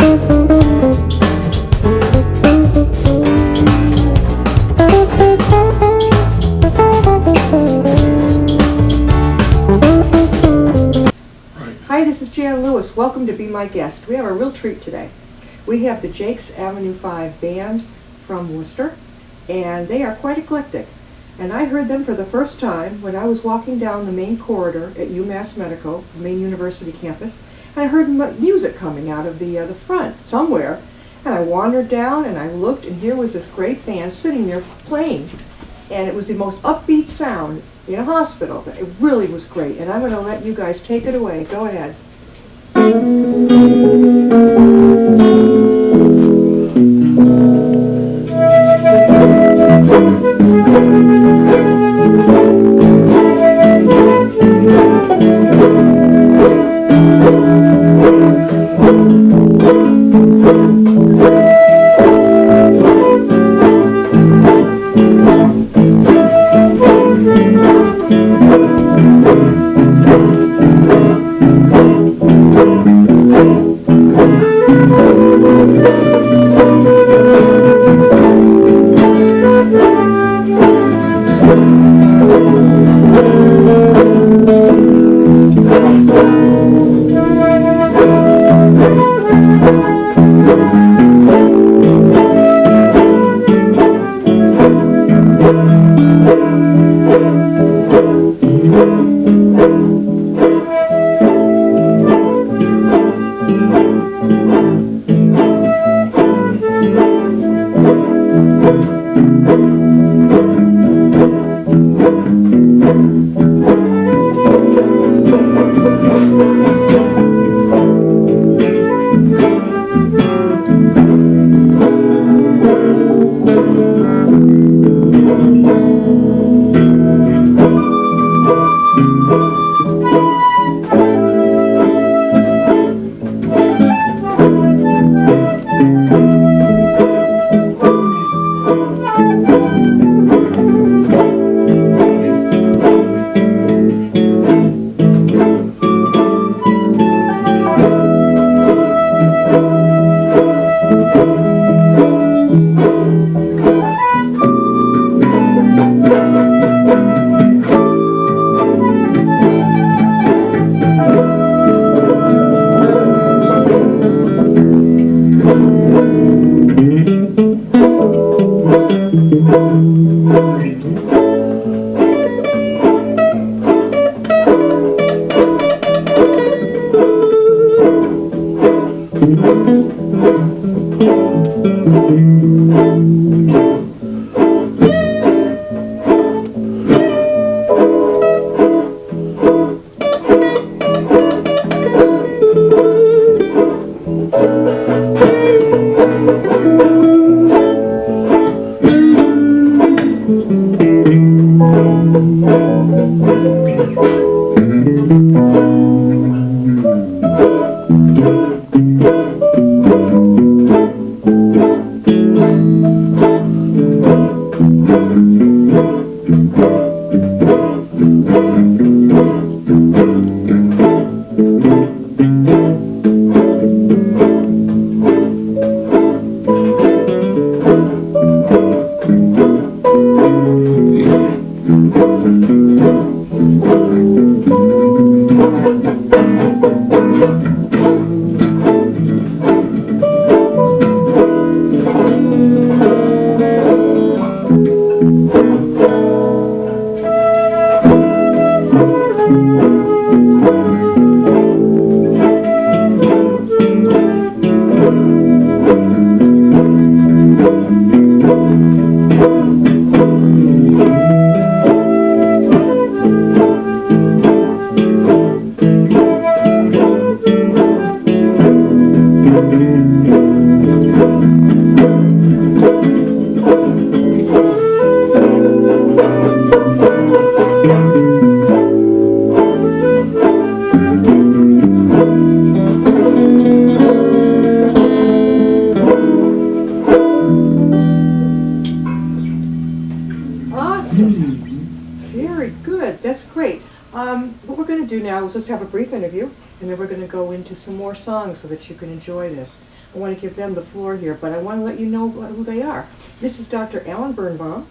Hi, this is Jan Lewis. Welcome to Be My Guest. We have a real treat today. We have the Jaquesave5 Band from Worcester, and they are quite eclectic. And I heard them for the first time when I was walking down the main corridor at UMass Medical, the main university campus, and I heard music coming out of the front somewhere. And I wandered down and I looked, and here was this great band sitting there playing. And it was the most upbeat sound in a hospital. It really was great, and I'm going to let you guys take it away. Go ahead. Awesome. Very good. That's great. What we're going to do now is just have a brief interview, and then we're going to go into some more songs so that you can enjoy this. I want to give them the floor here, but I want to let you know who they are. This is Dr. Alan Birnbaum,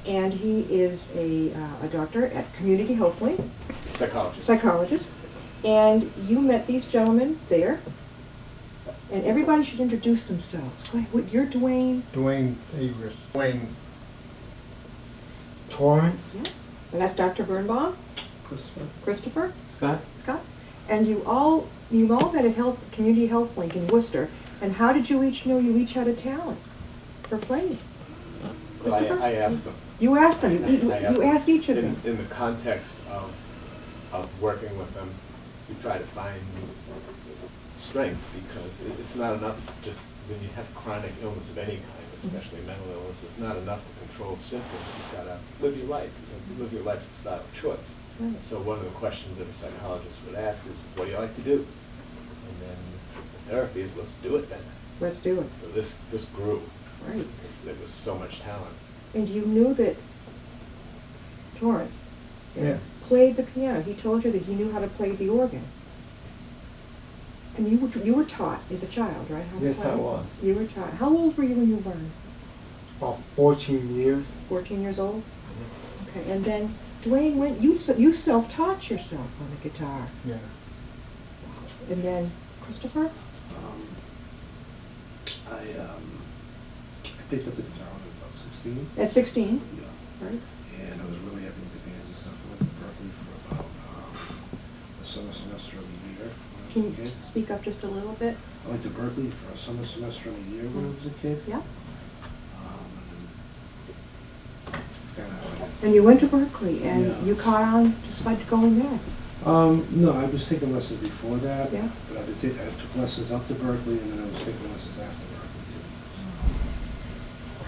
and he is a doctor at Community Health Link. Psychologist. And you met these gentlemen there, and everybody should introduce themselves. Go ahead. You're Dwayne? Dwayne Avery. Dwayne Torrance. Yeah. And that's Dr. Birnbaum? Christopher? Scott? And you all met at Community Health Link in Worcester. And how did you each know you each had a talent for playing? Well, I asked them. You asked them. You asked each of them. In the context of working with them, you try to find strengths, because it's not enough just when you have chronic illness of any kind, especially mental illness. It's not enough to control symptoms. You've got to live your life. Live your lifestyle of choice. Right. So one of the questions that a psychologist would ask is, what do you like to do? And then the therapy is, let's do it then. Let's do it. So this grew. Right. There was so much talent. And you knew that Torrance played the piano. He told you that he knew how to play the organ. And you were taught as a child, right? How Yes, to play? I was. You were taught. How old were you when you learned? About 14 years. 14 years old? Mm-hmm. Okay, and then Dwayne, you self-taught yourself on the guitar. Yeah. And then Christopher? I picked up the guitar when I was about 16. At 16? Yeah. Right. And I was really happy with the bands and stuff. I went to Berkeley for about the summer semester of the year. Can you speak up just a little bit? I went to Berkeley for a summer semester of the year when I was a kid. Yeah. It's kind of. And you went to Berkeley, and Yeah. you caught on just by going there. No, I was taking lessons before that. Yeah. But I took lessons up to Berkeley, and then I was taking lessons after Berkeley too.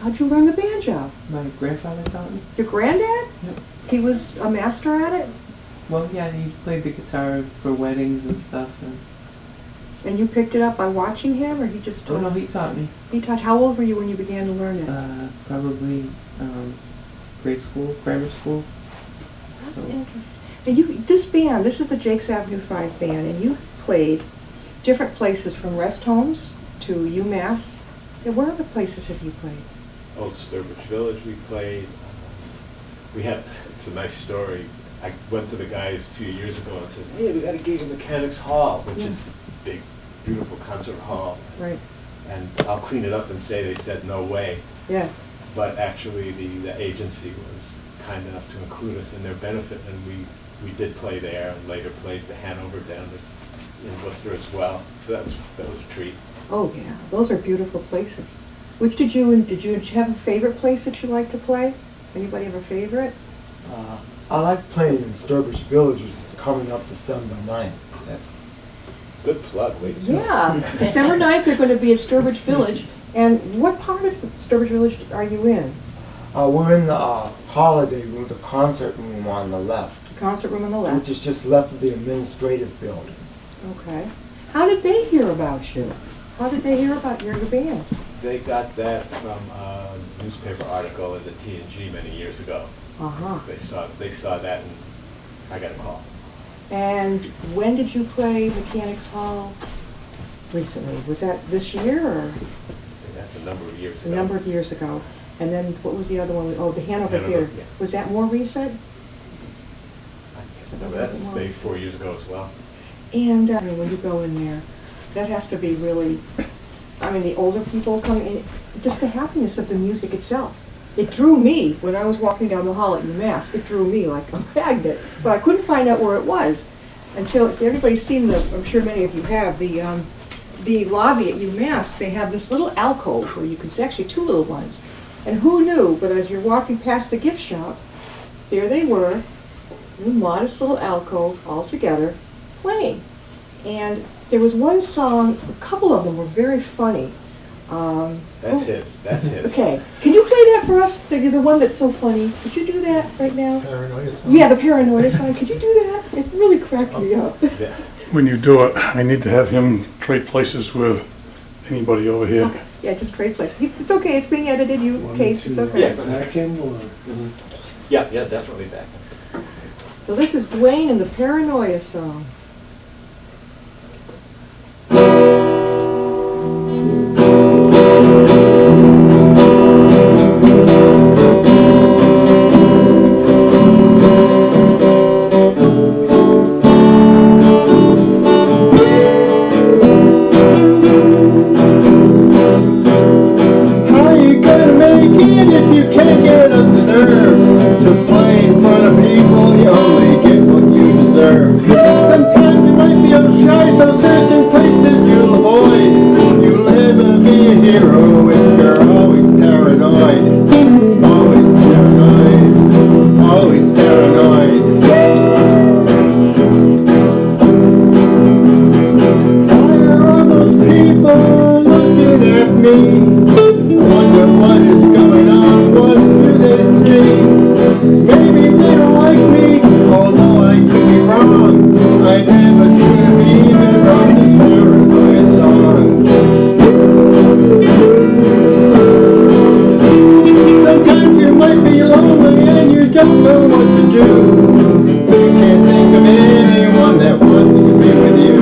How'd you learn the banjo? My grandfather taught me. Your granddad? Yep. He was a master at it? Well, yeah, he played the guitar for weddings and stuff. And you picked it up by watching him, or he just Oh taught no, he taught me. He taught. How old were you when you began to learn it? Probably grade school, grammar school. That's so. interesting. And this band, this is the Jaquesave5 Band, and you played different places, from rest homes to UMass. And where other places have you played? Old Sturbridge Village we played. It's a nice story. I went to the guys a few years ago and says, hey, we got a gig in Mechanics Hall, which is the big, beautiful concert hall. Right. And I'll clean it up and say they said no way. Yeah. But actually the agency was kind enough to include us in their benefit, and we did play there, and later played the Hanover down in Worcester as well. So that was a treat. Oh yeah, those are beautiful places. Did you have a favorite place that you like to play? Anybody have a favorite? I like playing in Sturbridge Village, which is coming up December 9th. Good plug, ladies. Yeah, December 9th they're going to be at Sturbridge Village. And what part of the Sturbridge Village are you in? We're in the holiday room, the concert room on the left. The concert room on the left. Which is just left of the administrative building. Okay. How did they hear about you? How did they hear about your band? They got that from a newspaper article in the TNG many years ago. Uh-huh. They saw that, and I got a call. And when did you play Mechanics Hall recently? Was that this year, or? I think that's a number of years ago. A number of years ago. And then what was the other one? Oh, the Hanover Theater. Yeah. Was that more recent? I guess I remember that's maybe 4 years ago as well. And when you go in there, that has to be really, the older people come in, just the happiness of the music itself. It drew me, when I was walking down the hall at UMass, it drew me like a magnet. But I couldn't find out where it was until everybody's seen I'm sure many of you have, the lobby at UMass. They have this little alcove where you can see, actually two little ones. And who knew, but as you're walking past the gift shop, there they were, in a modest little alcove all together, playing. And there was one song, a couple of them were very funny. That's his. Okay. Can you play that for us? The one that's so funny. Could you do that right now? Paranoia song? Yeah, the Paranoia song. Could you do that? It really cracked me up. Yeah. When you do it, I need to have him trade places with anybody over here. Okay. Yeah, just trade places. It's okay. It's being edited. You tape. It's okay. Yeah. Back in, or? Yeah, definitely back. So So this is Dwayne and the Paranoia song. How you gonna make it if you can't get up the nerve to play in front of people? You only get what you deserve. Sometimes you might be a shy, so certain places you'll avoid. You live and be a hero if you're always paranoid. Always paranoid. Always paranoid. Why are all those people looking at me? Wonder what is going on, what do they see? Maybe they don't like me, although I could be wrong. I never should have even wrote this paranoia song. Sometimes you might be lonely and you don't know what to do. You can't think of anyone that wants to be with you.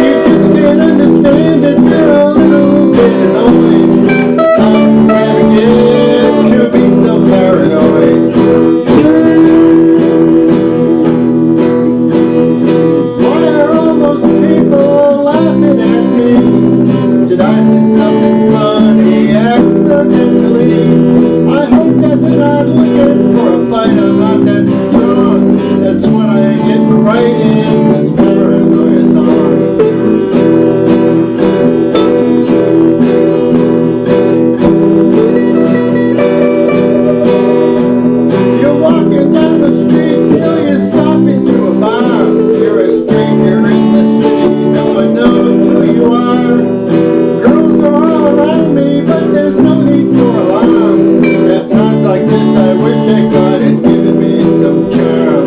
You just can't understand that you're a little bit annoyed. I'm gonna get to be so paranoid. Why are all those people laughing at me? Did I say something funny accidentally? I hope that they're not looking for a fight. I'm not that strong. That's what I get for writing this paranoia song. You're walking down the street till you stop into a bar. You're a stranger in the city, no one knows who you are. Girls are all around me, but there's no need for alarm. At times like this, I wish that God had given me some charm.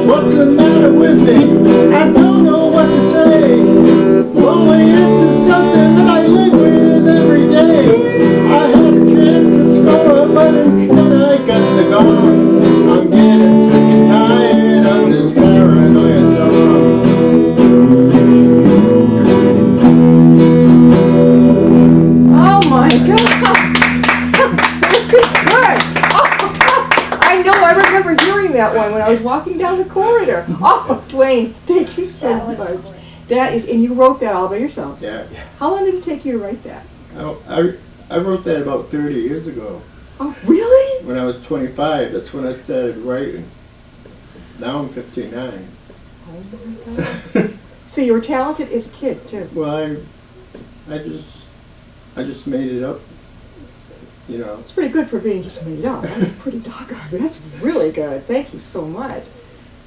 What's the matter with me? I don't know what to say. Loneliness is something that I live with every day. I had a chance to score, but instead I got the gong. I'm getting sick and tired of this paranoia song. Oh my God! Good! Oh, I know, I remember hearing that one when I was walking down the corridor. Oh, Dwayne, thank you so That was much. great. That is, and you wrote that all by yourself. Yeah. How long did it take you to write that? I wrote that about 30 years ago. Oh, really? When I was 25, that's when I started writing. Now I'm 59. Oh my God. So you were talented as a kid, too. Well, I just made it up, you know. It's pretty good for being just made up. That's pretty doggone. That's really good. Thank you so much.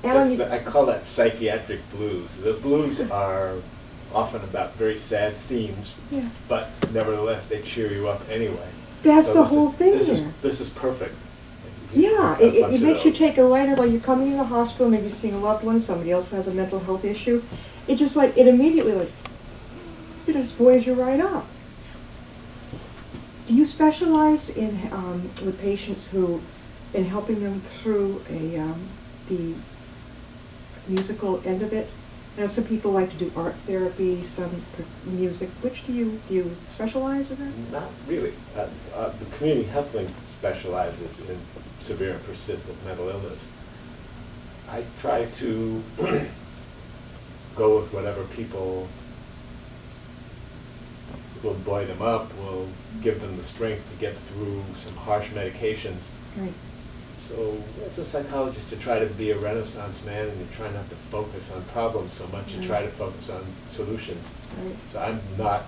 Alan, That's, I call that psychiatric blues. The blues are often about very sad themes, yeah. but nevertheless they cheer you up anyway. That's So the this whole is- thing This there. is this is perfect. Yeah, There's a bunch it of makes you those. take a lighter while you're coming in the hospital, maybe seeing a loved one, somebody else has a mental health issue. It just like, it immediately like, it just buoys you right up. Do you specialize in, with patients who, in helping them through the musical end of it? I know some people like to do art therapy, some music. Which do you specialize in that? Not really. The community health wing specializes in severe and persistent mental illness. I try to go with whatever people will buoy them up, will give them the strength to get through some harsh medications. Right. So as a psychologist, you try to be a Renaissance man, and you try not to focus on problems so much. You try to focus on solutions. Right. So I'm not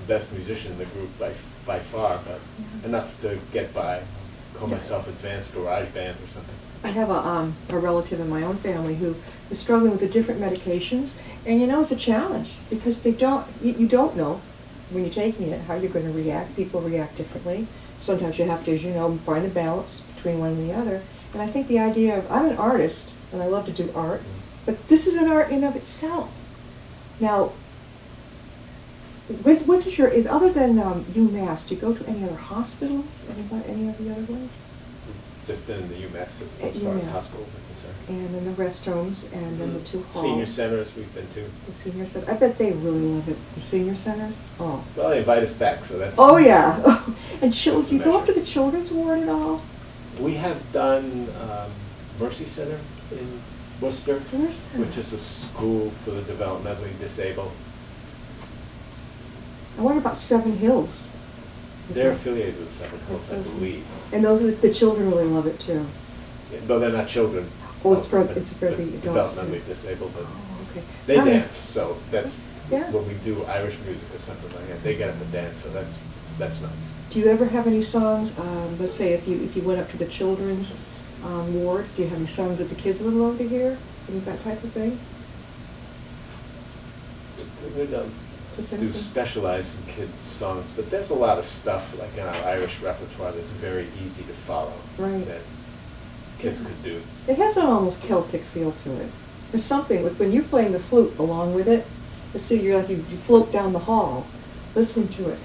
the best musician in the group by far, but enough to get by. Call myself advanced or I-band or something. I have a relative in my own family who is struggling with the different medications, and you know it's a challenge because they don't. You don't know when you're taking it how you're going to react. People react differently. Sometimes you have to, as you know, find a balance between one and the other. And I think the idea of, I'm an artist and I love to do art, but this is an art in of itself. Now, What is is other than UMass, do you go to any other hospitals, any of the other ones? Just been in the UMass system At as far as UMass. hospitals are concerned. And then the restrooms, and then the two halls. Senior centers we've been to. The senior center, I bet they really love it, the senior centers, oh. Well, they invite us back, so that's. Oh, yeah, and children, you go up to the children's ward at all? We have done Mercy Center in Worcester, Where's that? which is a school for the developmentally disabled. I wonder about Seven Hills. They're affiliated with Seven Hills, I Those- believe. And those are, the children really love it too. Though they're not children. Oh, it's for but the adults too. Developmentally disabled, but Oh, okay. they Tell me- dance, so that's, Yeah. when we do Irish music or something like that, they get up and dance, so that's nice. Do you ever have any songs, let's say if you went up to the children's ward, do you have any songs that the kids would love to hear? Is that type of thing? We don't Just do anything? specialize in kids' songs, but there's a lot of stuff, like in our Irish repertoire, that's very easy to follow. Right. That kids could do. It has an almost Celtic feel to it. There's something, when you're playing the flute along with it, it's so you're like, you float down the hall, listening to it.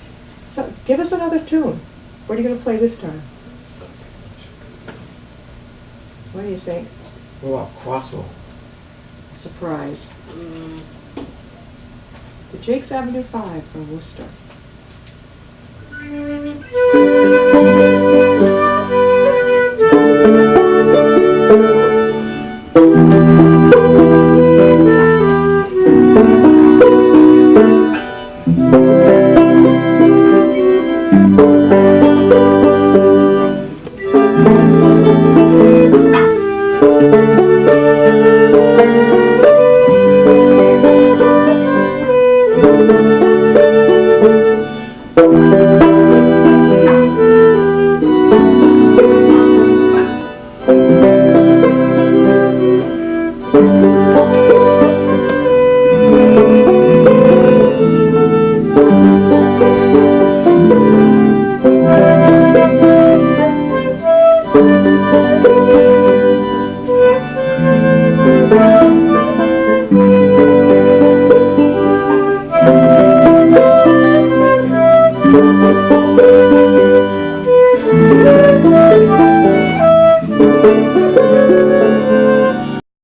So, give us another tune. What are you gonna play this time? What do you think? What about Crossroad? Surprise. The Jaquesave5 from Worcester.